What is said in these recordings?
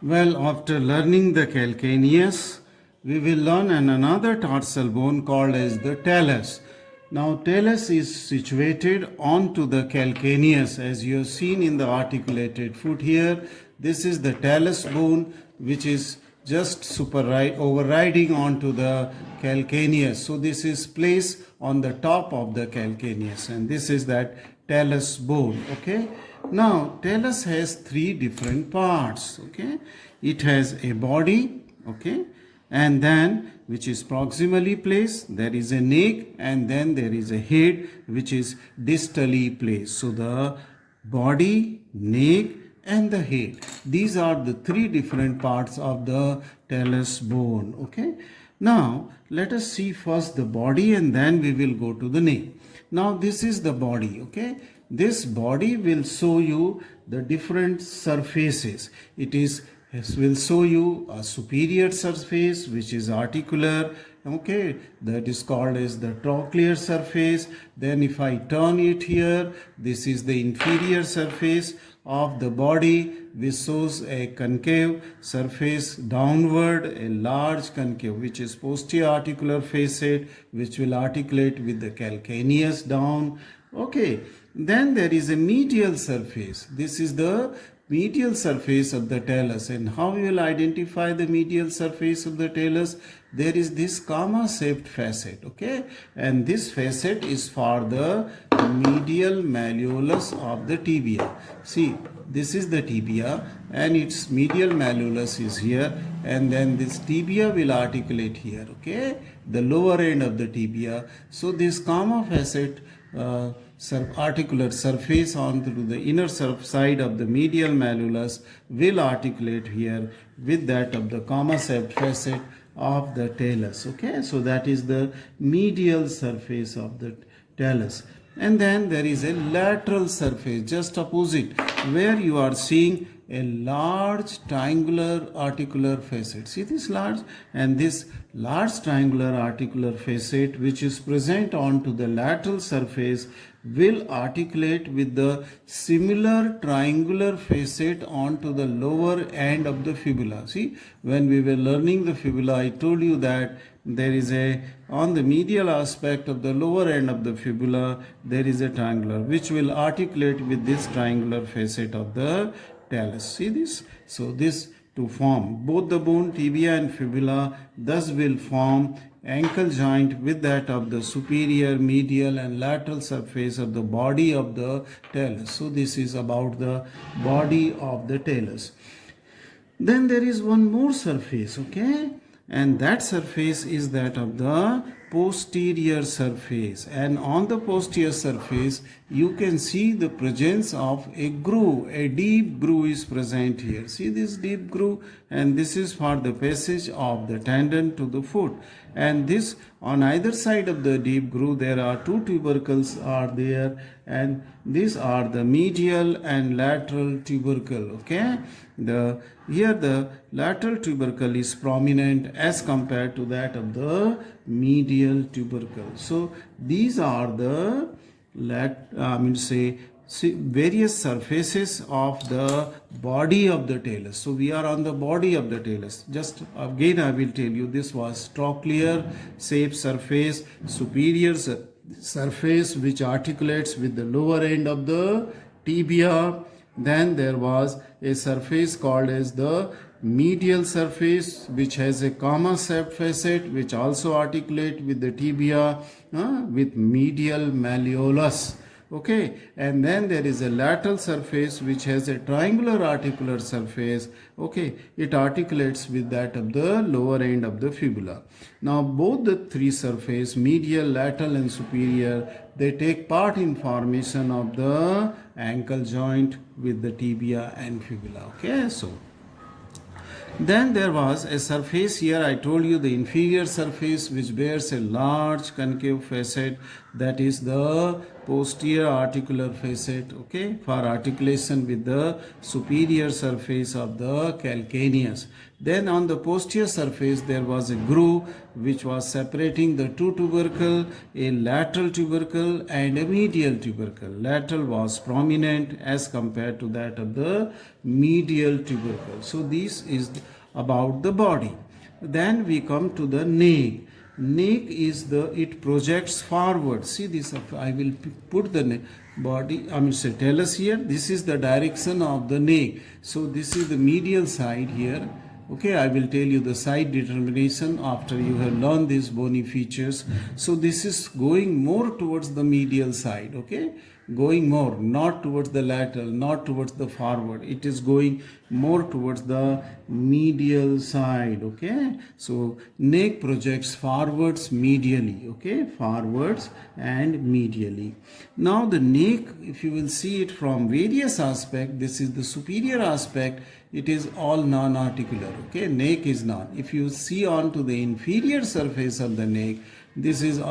Well, after learning the calcaneus, we will learn another tarsal bone called as the talus. Now, talus is situated onto the calcaneus, as you have seen in the articulated foot here. This is the talus bone, which is just overriding onto the calcaneus. So this is placed on the top of the calcaneus, and this is that talus bone. Okay. Now, talus has three different parts. Okay, it has a body. Okay, and then which is proximally placed. There is a neck, and then there is a head which is distally placed. So the body, neck, and the head. These are the three different parts of the talus bone. Okay. Now let us see first the body, and then we will go to the neck. Now this is the body. Okay. This body will show you the different surfaces. It will show you a superior surface which is articular. Okay, that is called as the trochlear surface. Then if I turn it here, this is the inferior surface of the body, which shows a concave surface downward, a large concave, which is posterior articular facet, which will articulate with the calcaneus down. Okay, then there is a medial surface. This is the medial surface of the talus. And how you will identify the medial surface of the talus? There is this comma-shaped facet. Okay, and this facet is for the medial malleolus of the tibia. See, this is the tibia, and its medial malleolus is here, and then this tibia will articulate here. Okay, the lower end of the tibia. So this comma facet articular surface onto the inner side of the medial malleolus will articulate here with that of the comma-shaped facet of the talus. Okay, so that is the medial surface of the talus. And then there is a lateral surface just opposite, where you are seeing a large triangular articular facet. See this large, and this large triangular articular facet which is present onto the lateral surface will articulate with the similar triangular facet onto the lower end of the fibula. See, when we were learning the fibula, I told you that there is on the medial aspect of the lower end of the fibula, there is a triangular which will articulate with this triangular facet of the talus. See this? So this to form both the bone, tibia and fibula, thus will form ankle joint with that of the superior, medial and lateral surface of the body of the talus. So this is about the body of the talus. Then there is one more surface. Okay, and that surface is that of the posterior surface, and on the posterior surface you can see the presence of a groove. A deep groove is present here. See this deep groove, and this is for the passage of the tendon to the foot. And this, on either side of the deep groove, there are two tubercles are there, and these are the medial and lateral tubercle. Okay, here the lateral tubercle is prominent as compared to that of the medial tubercle. So these are the various surfaces of the body of the talus. So we are on the body of the talus. Just again I will tell you, this was trochlear shaped surface, superior surface which articulates with the lower end of the tibia. Then there was a surface called as the medial surface which has a comma-shaped facet which also articulate with the tibia with medial malleolus. Okay, and then there is a lateral surface which has a triangular articular surface. Okay, it articulates with that of the lower end of the fibula. Now both the three surface, medial, lateral and superior, they take part in formation of the ankle joint with the tibia and fibula. Okay, so then there was a surface here, I told you, the inferior surface which bears a large concave facet. that is the posterior articular facet, okay, for articulation with the superior surface of the calcaneus. Then on the posterior surface there was a groove which was separating the two tubercle, a lateral tubercle and a medial tubercle. Lateral was prominent as compared to that of the medial tubercle. So this is about the body. Then we come to the neck. Neck is it projects forward. See this, I will put the body, I mean say talus here. This is the direction of the neck. So this is the medial side here. Okay, I will tell you the side determination after you have learned these bony features. So this is going more towards the medial side, okay, going more, not towards the lateral, not towards the forward. It is going more towards the medial side, okay. So neck projects forwards medially, okay, forwards and medially. Now the neck, if you will see it from various aspects, this is the superior aspect. It is all non-articular, okay, neck is not. If you see onto the inferior surface of the neck, this is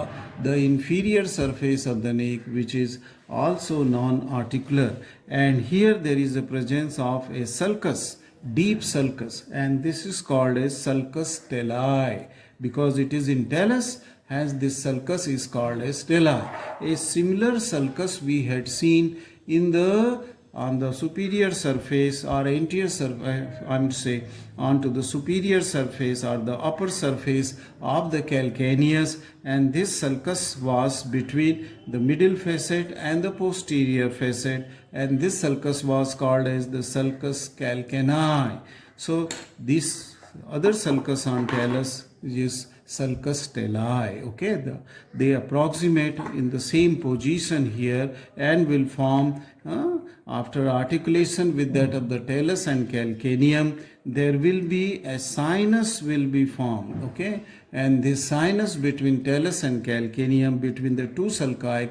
the inferior surface of the neck, which is also non-articular, and here there is a presence of a sulcus, deep sulcus, and this is called as sulcus stellae. Because it is in talus, as this sulcus is called as stellae. A similar sulcus we had seen in the on the superior surface or anterior surface, I would say onto the superior surface or the upper surface of the calcaneus, and this sulcus was between the middle facet and the posterior facet, and this sulcus was called as the sulcus calcanei. So this other sulcus on talus is sulcus stellae, okay. They approximate in the same position here and will form after articulation with that of the talus and calcaneum, there will be a sinus will be formed, okay, and this sinus between talus and calcaneum, between the two sulci,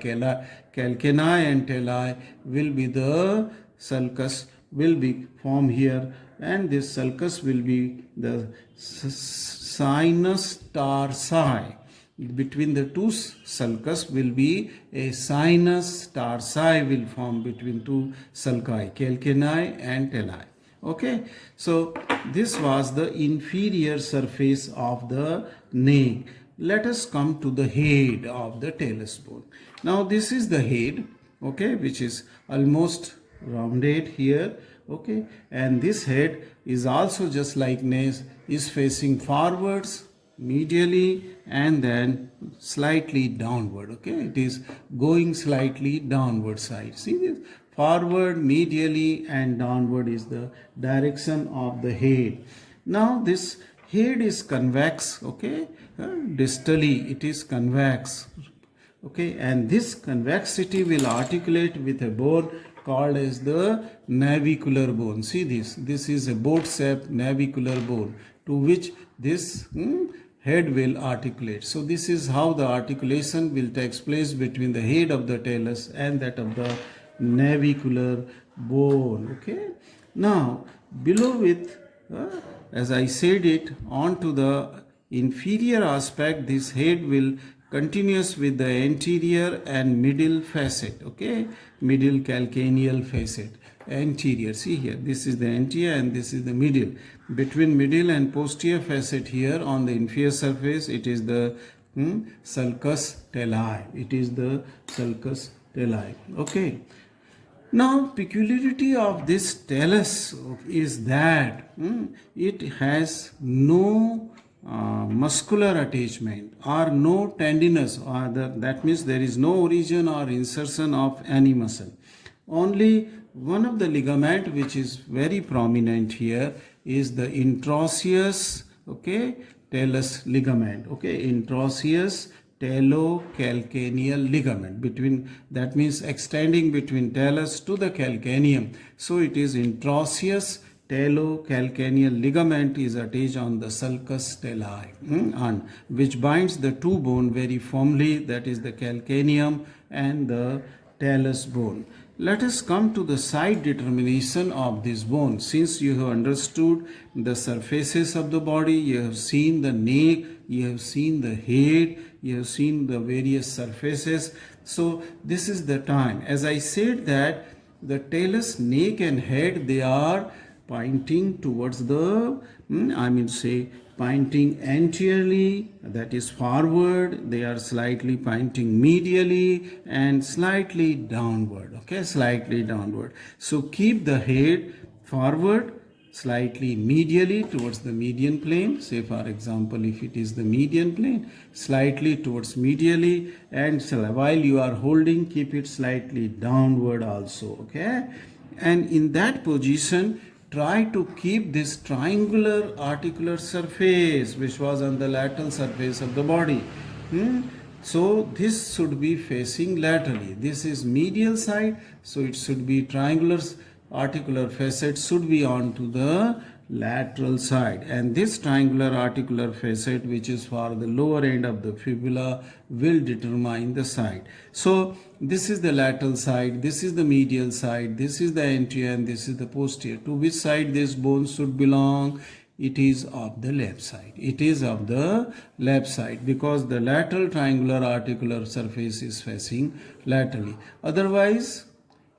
calcanei and talli, will be the sulcus will be formed here, and this sulcus will be the sinus tarsi. Between the two sulcus will be a sinus tarsi will form between two sulci, calcanei and talli. Okay, so this was the inferior surface of the neck. Let us come to the head of the talus bone. Now this is the head, okay, which is almost rounded here, okay, and this head is also just like nails, is facing forwards medially and then slightly downward, okay, it is going slightly downward side. See this, forward, medially and downward is the direction of the head. Now this head is convex, okay, distally it is convex, okay, and this convexity will articulate with a bone called as the navicular bone. See this is a boat-shaped navicular bone to which this head will articulate. So this is how the articulation will take place between the head of the talus and that of the navicular bone, okay. Now below with as I said it, onto the inferior aspect, this head will continuous with the anterior and middle facet, okay, middle calcaneal facet, anterior. See here, this is the anterior and this is the middle. Between middle and posterior facet here on the inferior surface, it is the sulcus talli. It is the sulcus talli, okay. Now peculiarity of this talus is that it has no muscular attachment or no tendinous, or that means there is no origin or insertion of any muscle. Only one of the ligament which is very prominent here is the interosseous, okay, talus ligament, okay, interosseous talocalcaneal ligament, between, that means extending between talus to the calcaneum. So it is interosseous talocalcaneal ligament is attached on the sulcus talli, and which binds the two bone very firmly, that is the calcaneum and the talus bone. let us come to the side determination of this bone. Since you have understood the surfaces of the body, you have seen the neck, you have seen the head, you have seen the various surfaces. So this is the time. As I said that the talus, neck and head, they are pointing towards the, pointing anteriorly, that is forward. They are slightly pointing medially and slightly downward. Okay, slightly downward. So keep the head forward, slightly medially towards the median plane. Say for example, if it is the median plane, slightly towards medially, and so while you are holding, keep it slightly downward also. Okay, and in that position, try to keep this triangular articular surface which was on the lateral surface of the body. So this should be facing laterally. This is medial side, so it should be triangular articular facet should be onto the lateral side, and this triangular articular facet, which is for the lower end of the fibula, will determine the side. So this is the lateral side, this is the medial side, this is the anterior, and this is the posterior. To which side this bone should belong? It is of the left side. It is of the left side, because the lateral triangular articular surface is facing laterally. Otherwise,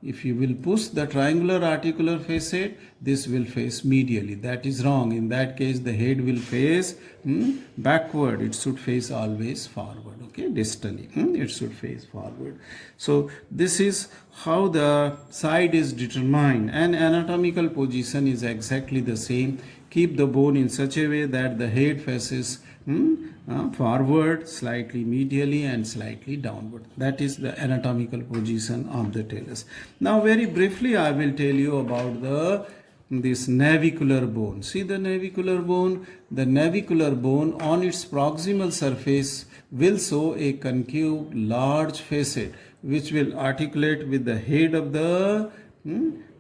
if you will push the triangular articular facet, this will face medially. That is wrong. In that case, the head will face backward. It should face always forward. Okay, distally. It should face forward. So this is how the side is determined, and anatomical position is exactly the same. Keep the bone in such a way that the head faces forward, slightly medially, and slightly downward. That is the anatomical position of the talus. Now very briefly I will tell you about this navicular bone. See the navicular bone? The navicular bone on its proximal surface will show a concave large facet which will articulate with the head of the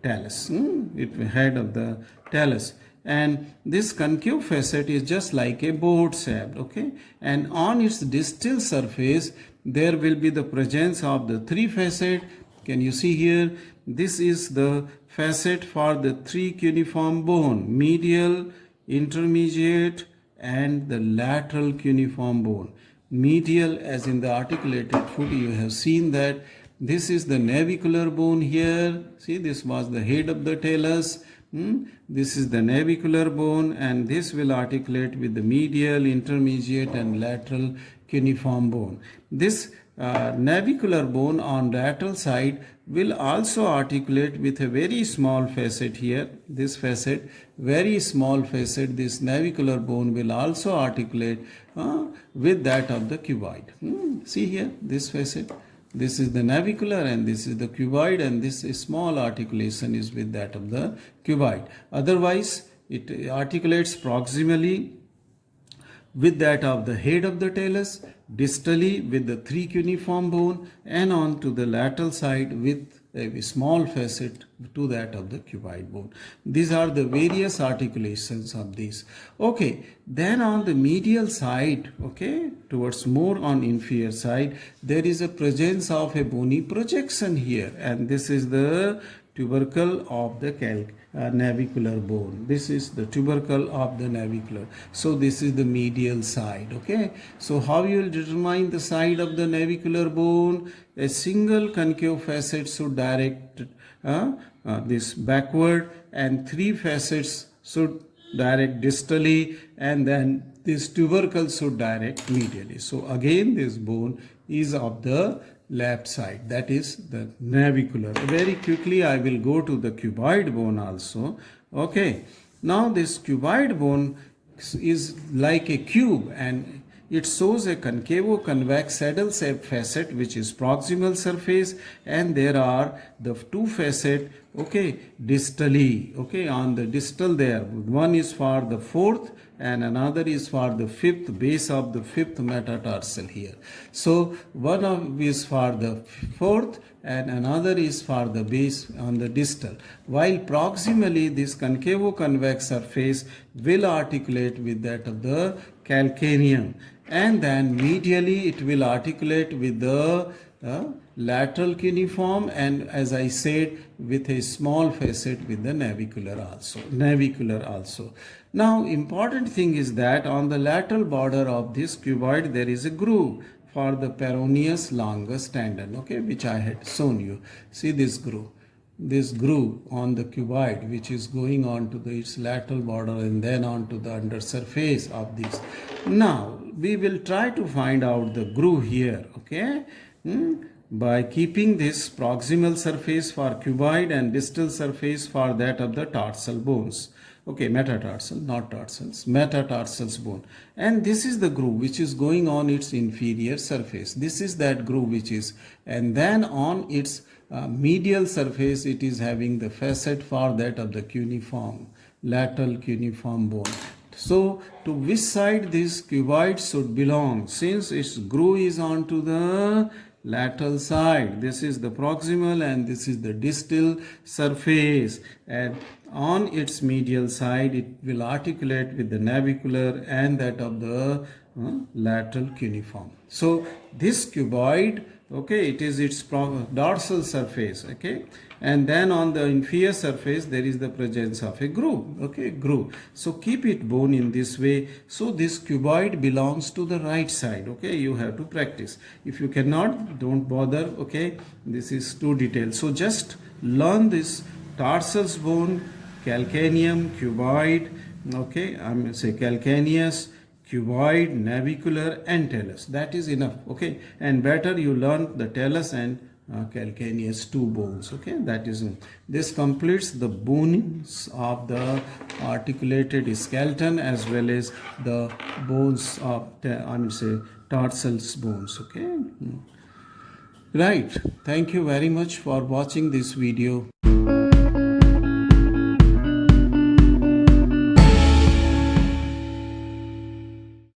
talus. Head of the talus. And this concave facet is just like a boat shaft. Okay, and on its distal surface there will be the presence of the three facet. Can you see here? This is the facet for the three cuneiform bone: medial, intermediate, and the lateral cuneiform bone. Medial, as in the articulated foot, you have seen that this is the navicular bone here. See, this was the head of the talus. This is the navicular bone, and this will articulate with the medial, intermediate, and lateral cuneiform bone. This navicular bone on lateral side will also articulate with a very small facet here. This facet, very small facet, this navicular bone will also articulate with that of the cuboid. See here, this facet. This is the navicular and this is the cuboid, and this small articulation is with that of the cuboid. Otherwise, it articulates proximally with that of the head of the talus, distally with the three cuneiform bone, and on to the lateral side with a small facet to that of the cuboid bone. These are the various articulations of these. Okay, then on the medial side, okay, towards more on inferior side, there is a presence of a bony projection here, and this is the tubercle of the navicular bone. This is the tubercle of the navicular. So this is the medial side. Okay, so how you will determine the side of the navicular bone? A single concave facet should direct this backward, and three facets should direct distally, and then this tubercle should direct medially. So again, this bone is of the left side, that is the navicular. Very quickly I will go to the cuboid bone also. Okay, now this cuboid bone is like a cube, and it shows a concavo-convex saddle-shaped facet which is proximal surface, and there are the two facet, okay, distally, okay, on the distal there. One is for the fourth and another is for the fifth, base of the fifth metatarsal here. So one of is for the fourth and another is for the base on the distal. While proximally this concavo-convex surface will articulate with that of the calcaneum, and then medially it will articulate with the lateral cuneiform, and as I said, with a small facet with the navicular also. Now important thing is that on the lateral border of this cuboid there is a groove for the peroneus longus tendon, okay, which I had shown you. See this groove on the cuboid which is going on to its lateral border and then on to the under surface of this. Now we will try to find out the groove here, okay, by keeping this proximal surface for cuboid and distal surface for that of the tarsal bones. Okay, metatarsal, not tarsals, metatarsals bone. And this is the groove which is going on its inferior surface. This is that groove which is, and then on its medial surface it is having the facet for that of the cuneiform, lateral cuneiform bone. So to which side this cuboid should belong? Since its groove is onto the lateral side, this is the proximal and this is the distal surface, and on its medial side it will articulate with the navicular and that of the lateral cuneiform. So this cuboid, okay, it is its dorsal surface, okay, and then on the inferior surface there is the presence of a groove, okay, groove. So keep it bone in this way. So this cuboid belongs to the right side, okay, you have to practice. If you cannot, don't bother, okay, this is too detailed. So just learn this tarsals bone, calcaneum, cuboid, okay, I'm going to say calcaneus, cuboid, navicular and talus. That is enough, okay, and better you learn the talus and calcaneus, two bones, okay. That is, this completes the bones of the articulated skeleton as well as the bones of tarsals bones, okay. Right, thank you very much for watching this video.